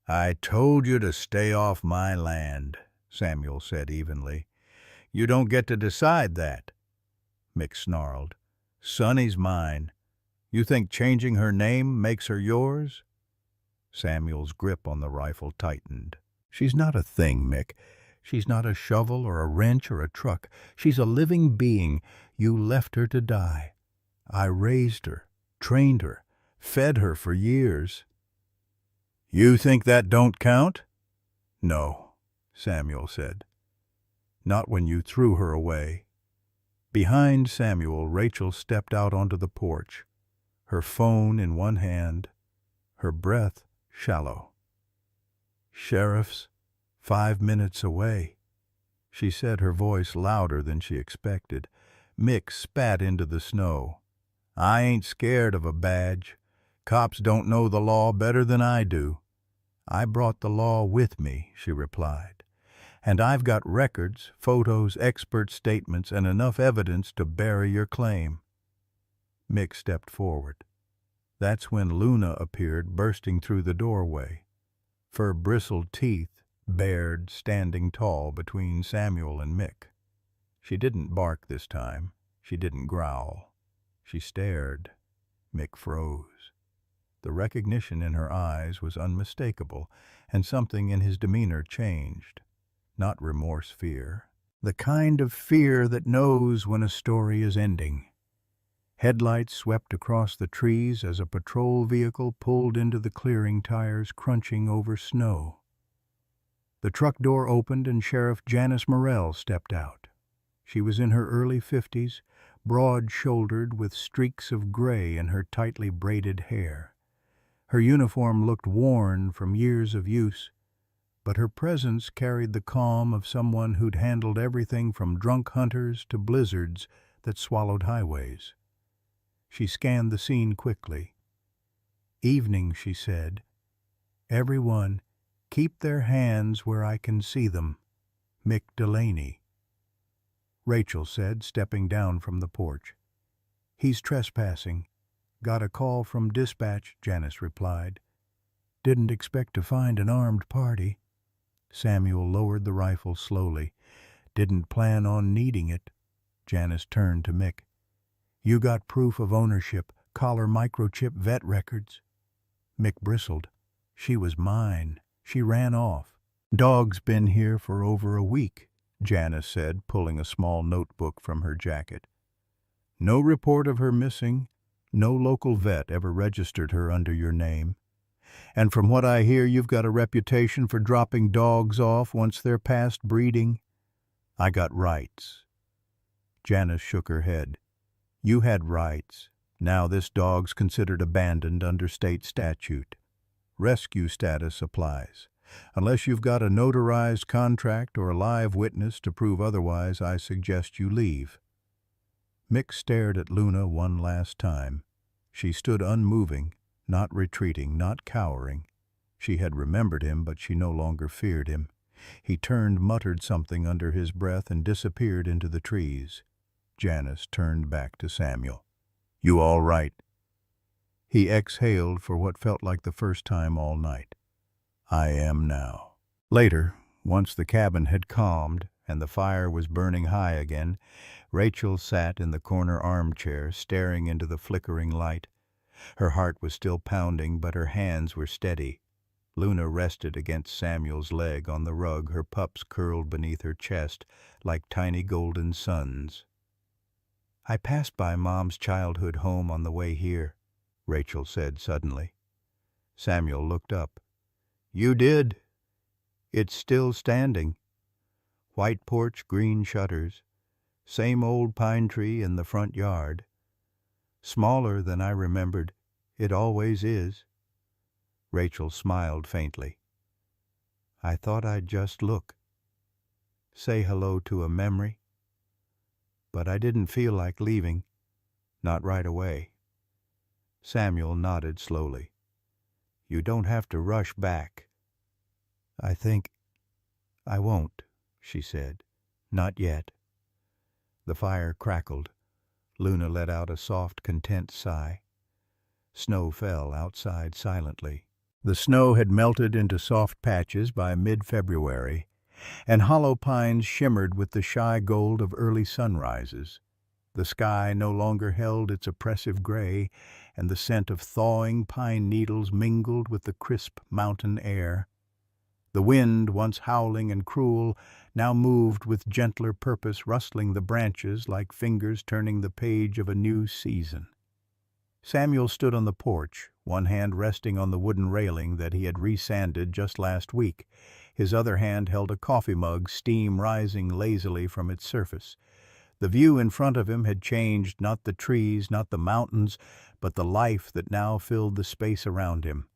I told you to stay off my land, Samuel said evenly. You don't get to decide that. Mick snarled. Sonny's mine. You think changing her name makes her yours? Samuel's grip on the rifle tightened. She's not a thing, Mick. She's not a shovel or a wrench or a truck. She's a living being. You left her to die. I raised her, trained her, fed her for years. You think that don't count? No, Samuel said. Not when you threw her away. Behind Samuel, Rachel stepped out onto the porch, her phone in one hand, her breath shallow. Sheriff's 5 minutes away, she said, her voice louder than she expected. Mick spat into the snow. I ain't scared of a badge. Cops don't know the law better than I do. I brought the law with me, she replied. And I've got records, photos, expert statements, and enough evidence to bury your claim. Mick stepped forward. That's when Luna appeared, bursting through the doorway, fur-bristled teeth bared, standing tall between Samuel and Mick. She didn't bark this time. She didn't growl. She stared. Mick froze. The recognition in her eyes was unmistakable, and something in his demeanor changed. Not remorse, fear. The kind of fear that knows when a story is ending. Headlights swept across the trees as a patrol vehicle pulled into the clearing, tires crunching over snow. The truck door opened and Sheriff Janice Morrell stepped out. She was in her early 50s, broad-shouldered with streaks of gray in her tightly braided hair. Her uniform looked worn from years of use, but her presence carried the calm of someone who'd handled everything from drunk hunters to blizzards that swallowed highways. She scanned the scene quickly. Evening, she said. Everyone, keep their hands where I can see them. Mick Delaney. Rachel said, stepping down from the porch. He's trespassing. Got a call from dispatch, Janice replied. Didn't expect to find an armed party. Samuel lowered the rifle slowly. Didn't plan on needing it. Janice turned to Mick. You got proof of ownership, collar microchip vet records. Mick bristled. She was mine. She ran off. Dog's been here for over a week, Janice said, pulling a small notebook from her jacket. No report of her missing. No local vet ever registered her under your name. And from what I hear, you've got a reputation for dropping dogs off once they're past breeding. I got rights. Janice shook her head. You had rights. Now this dog's considered abandoned under state statute. Rescue status applies. Unless you've got a notarized contract or a live witness to prove otherwise, I suggest you leave. Mick stared at Luna one last time. She stood unmoving, not retreating, not cowering. She had remembered him, but she no longer feared him. He turned, muttered something under his breath, and disappeared into the trees. Janice turned back to Samuel. You all right? He exhaled for what felt like the first time all night. I am now. Later, once the cabin had calmed and the fire was burning high again, Rachel sat in the corner armchair, staring into the flickering light. Her heart was still pounding, but her hands were steady. Luna rested against Samuel's leg on the rug, her pups curled beneath her chest like tiny golden suns. I passed by Mom's childhood home on the way here, Rachel said suddenly. Samuel looked up. You did. It's still standing. White porch, green shutters. Same old pine tree in the front yard. Smaller than I remembered. It always is. Rachel smiled faintly. I thought I'd just look. Say hello to a memory. But I didn't feel like leaving. Not right away. Samuel nodded slowly. You don't have to rush back. I think I won't, she said. Not yet. The fire crackled. Luna let out a soft, content sigh. Snow fell outside silently. The snow had melted into soft patches by mid-February, and hollow pines shimmered with the shy gold of early sunrises. The sky no longer held its oppressive gray, and the scent of thawing pine needles mingled with the crisp mountain air. The wind, once howling and cruel, now moved with gentler purpose, rustling the branches like fingers turning the page of a new season. Samuel stood on the porch, one hand resting on the wooden railing that he had resanded just last week. His other hand held a coffee mug, steam rising lazily from its surface. The view in front of him had changed, not the trees, not the mountains, but the life that now filled the space around him.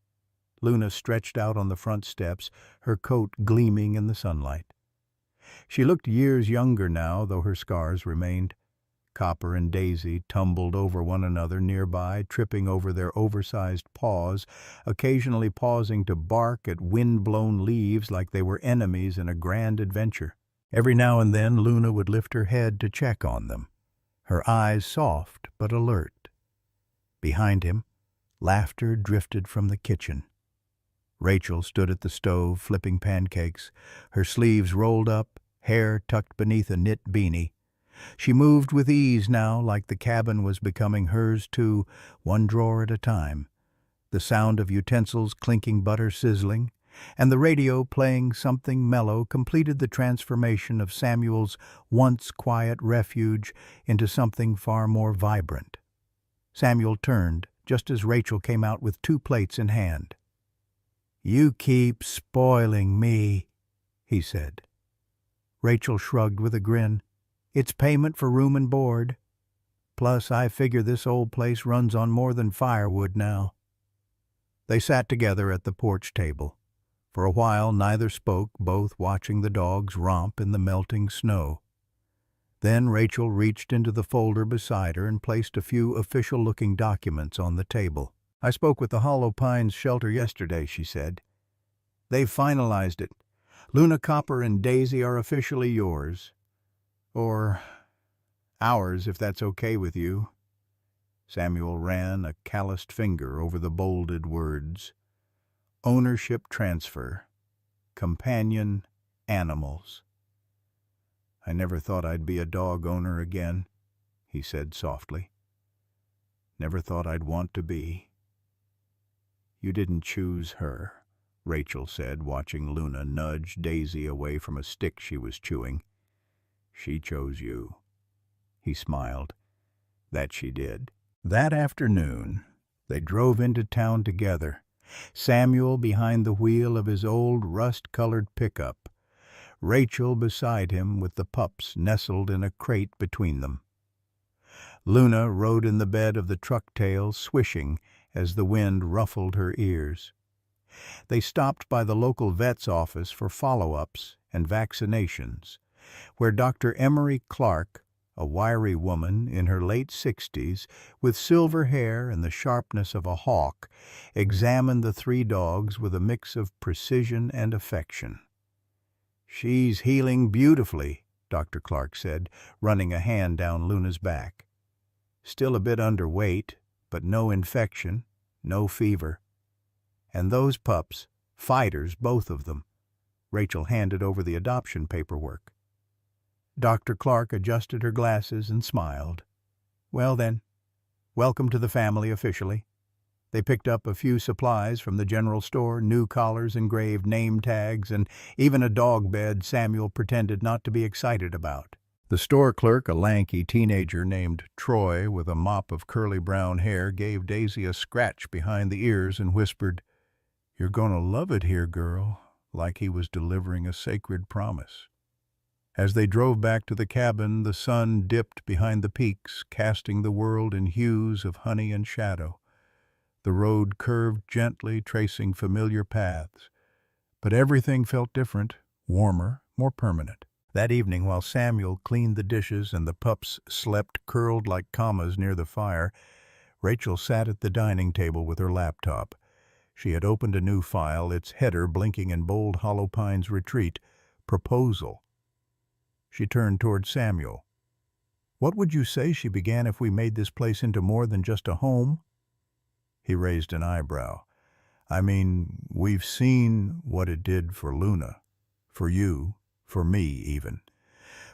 Luna stretched out on the front steps, her coat gleaming in the sunlight. She looked years younger now, though her scars remained. Copper and Daisy tumbled over one another nearby, tripping over their oversized paws, occasionally pausing to bark at wind-blown leaves like they were enemies in a grand adventure. Every now and then Luna would lift her head to check on them, her eyes soft but alert. Behind him, laughter drifted from the kitchen. Rachel stood at the stove flipping pancakes, her sleeves rolled up, hair tucked beneath a knit beanie. She moved with ease now, like the cabin was becoming hers too, one drawer at a time. The sound of utensils clinking, butter sizzling, and the radio playing something mellow completed the transformation of Samuel's once quiet refuge into something far more vibrant. Samuel turned just as Rachel came out with 2 plates in hand. "You keep spoiling me," he said. Rachel shrugged with a grin. "It's payment for room and board. Plus, I figure this old place runs on more than firewood now." They sat together at the porch table. For a while neither spoke, both watching the dogs romp in the melting snow. Then Rachel reached into the folder beside her and placed a few official-looking documents on the table. "I spoke with the Hollow Pines shelter yesterday," she said. "They've finalized it. Luna, Copper, and Daisy are officially yours. Or ours, if that's okay with you." Samuel ran a calloused finger over the bolded words. Ownership transfer. Companion animals. "I never thought I'd be a dog owner again," he said softly. "Never thought I'd want to be." "You didn't choose her," Rachel said, watching Luna nudge Daisy away from a stick she was chewing. "She chose you." He smiled. "That she did." That afternoon, they drove into town together, Samuel behind the wheel of his old rust-colored pickup, Rachel beside him with the pups nestled in a crate between them. Luna rode in the bed of the truck tail, swishing as the wind ruffled her ears. They stopped by the local vet's office for follow-ups and vaccinations, where Dr. Emery Clark, a wiry woman in her late 60s, with silver hair and the sharpness of a hawk, examined the 3 dogs with a mix of precision and affection. "She's healing beautifully," Dr. Clark said, running a hand down Luna's back. "Still a bit underweight, but no infection, no fever. And those pups, fighters, both of them." Rachel handed over the adoption paperwork. Dr. Clark adjusted her glasses and smiled. "Well then, welcome to the family officially." They picked up a few supplies from the general store, new collars, engraved name tags, and even a dog bed Samuel pretended not to be excited about. The store clerk, a lanky teenager named Troy with a mop of curly brown hair, gave Daisy a scratch behind the ears and whispered, "You're gonna love it here, girl," like he was delivering a sacred promise. As they drove back to the cabin, the sun dipped behind the peaks, casting the world in hues of honey and shadow. The road curved gently, tracing familiar paths. But everything felt different, warmer, more permanent. That evening, while Samuel cleaned the dishes and the pups slept curled like commas near the fire, Rachel sat at the dining table with her laptop. She had opened a new file, its header blinking in bold Hollow Pines Retreat, Proposal. She turned toward Samuel. "What would you say," she began, "if we made this place into more than just a home?" He raised an eyebrow. "I mean, we've seen what it did for Luna, for you, for me even.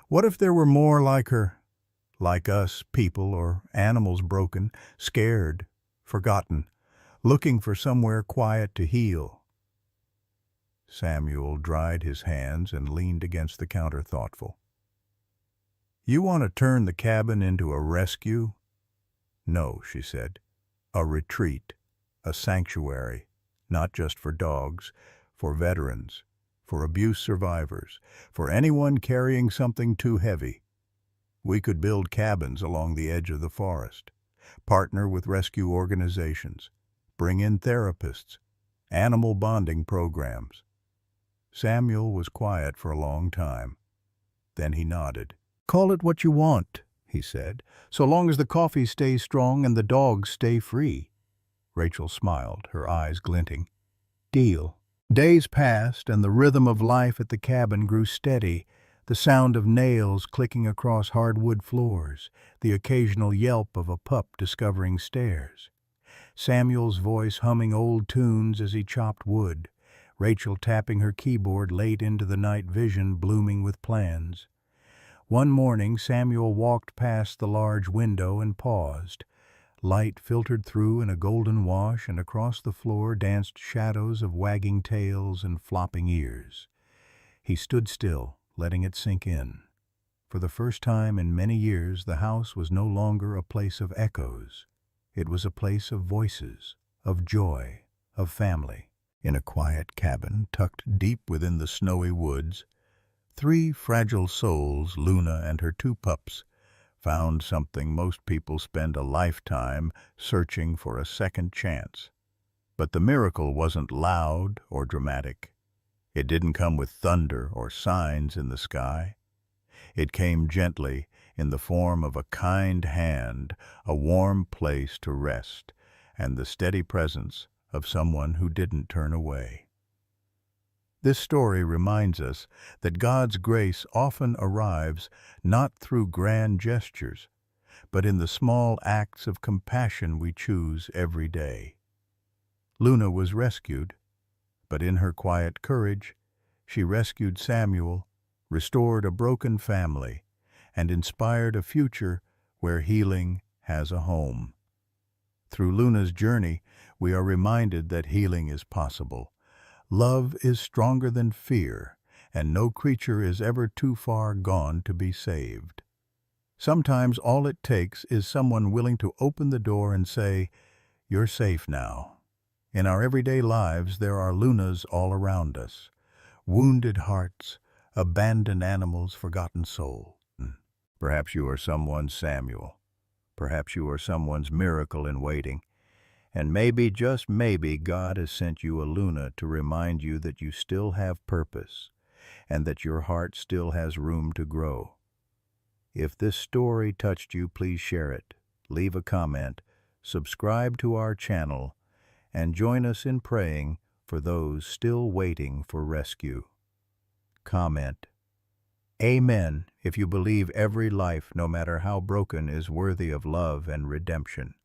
What if there were more like her? Like us, people or animals broken, scared, forgotten, looking for somewhere quiet to heal." Samuel dried his hands and leaned against the counter, thoughtful. "You want to turn the cabin into a rescue?" "No," she said. "A retreat, a sanctuary, not just for dogs, for veterans, for abuse survivors, for anyone carrying something too heavy. We could build cabins along the edge of the forest, partner with rescue organizations, bring in therapists, animal bonding programs." Samuel was quiet for a long time. Then he nodded. "Call it what you want," he said, "so long as the coffee stays strong and the dogs stay free." Rachel smiled, her eyes glinting. "Deal." Days passed, and the rhythm of life at the cabin grew steady, the sound of nails clicking across hardwood floors, the occasional yelp of a pup discovering stairs. Samuel's voice humming old tunes as he chopped wood, Rachel tapping her keyboard late into the night vision blooming with plans. One morning, Samuel walked past the large window and paused. Light filtered through in a golden wash, and across the floor danced shadows of wagging tails and flopping ears. He stood still, letting it sink in. For the first time in many years, the house was no longer a place of echoes. It was a place of voices, of joy, of family. In a quiet cabin tucked deep within the snowy woods, 3 fragile souls, Luna and her 2 pups, found something most people spend a lifetime searching for a second chance. But the miracle wasn't loud or dramatic. It didn't come with thunder or signs in the sky. It came gently in the form of a kind hand, a warm place to rest, and the steady presence of someone who didn't turn away. This story reminds us that God's grace often arrives not through grand gestures, but in the small acts of compassion we choose every day. Luna was rescued, but in her quiet courage, she rescued Samuel, restored a broken family, and inspired a future where healing has a home. Through Luna's journey, we are reminded that healing is possible. Love is stronger than fear, and no creature is ever too far gone to be saved. Sometimes all it takes is someone willing to open the door and say, "You're safe now." In our everyday lives, there are Lunas all around us. Wounded hearts, abandoned animals, forgotten souls. Perhaps you are someone's Samuel. Perhaps you are someone's miracle in waiting. And maybe, just maybe, God has sent you a Luna to remind you that you still have purpose and that your heart still has room to grow. If this story touched you, please share it, leave a comment, subscribe to our channel, and join us in praying for those still waiting for rescue. Comment, "Amen," if you believe every life, no matter how broken, is worthy of love and redemption.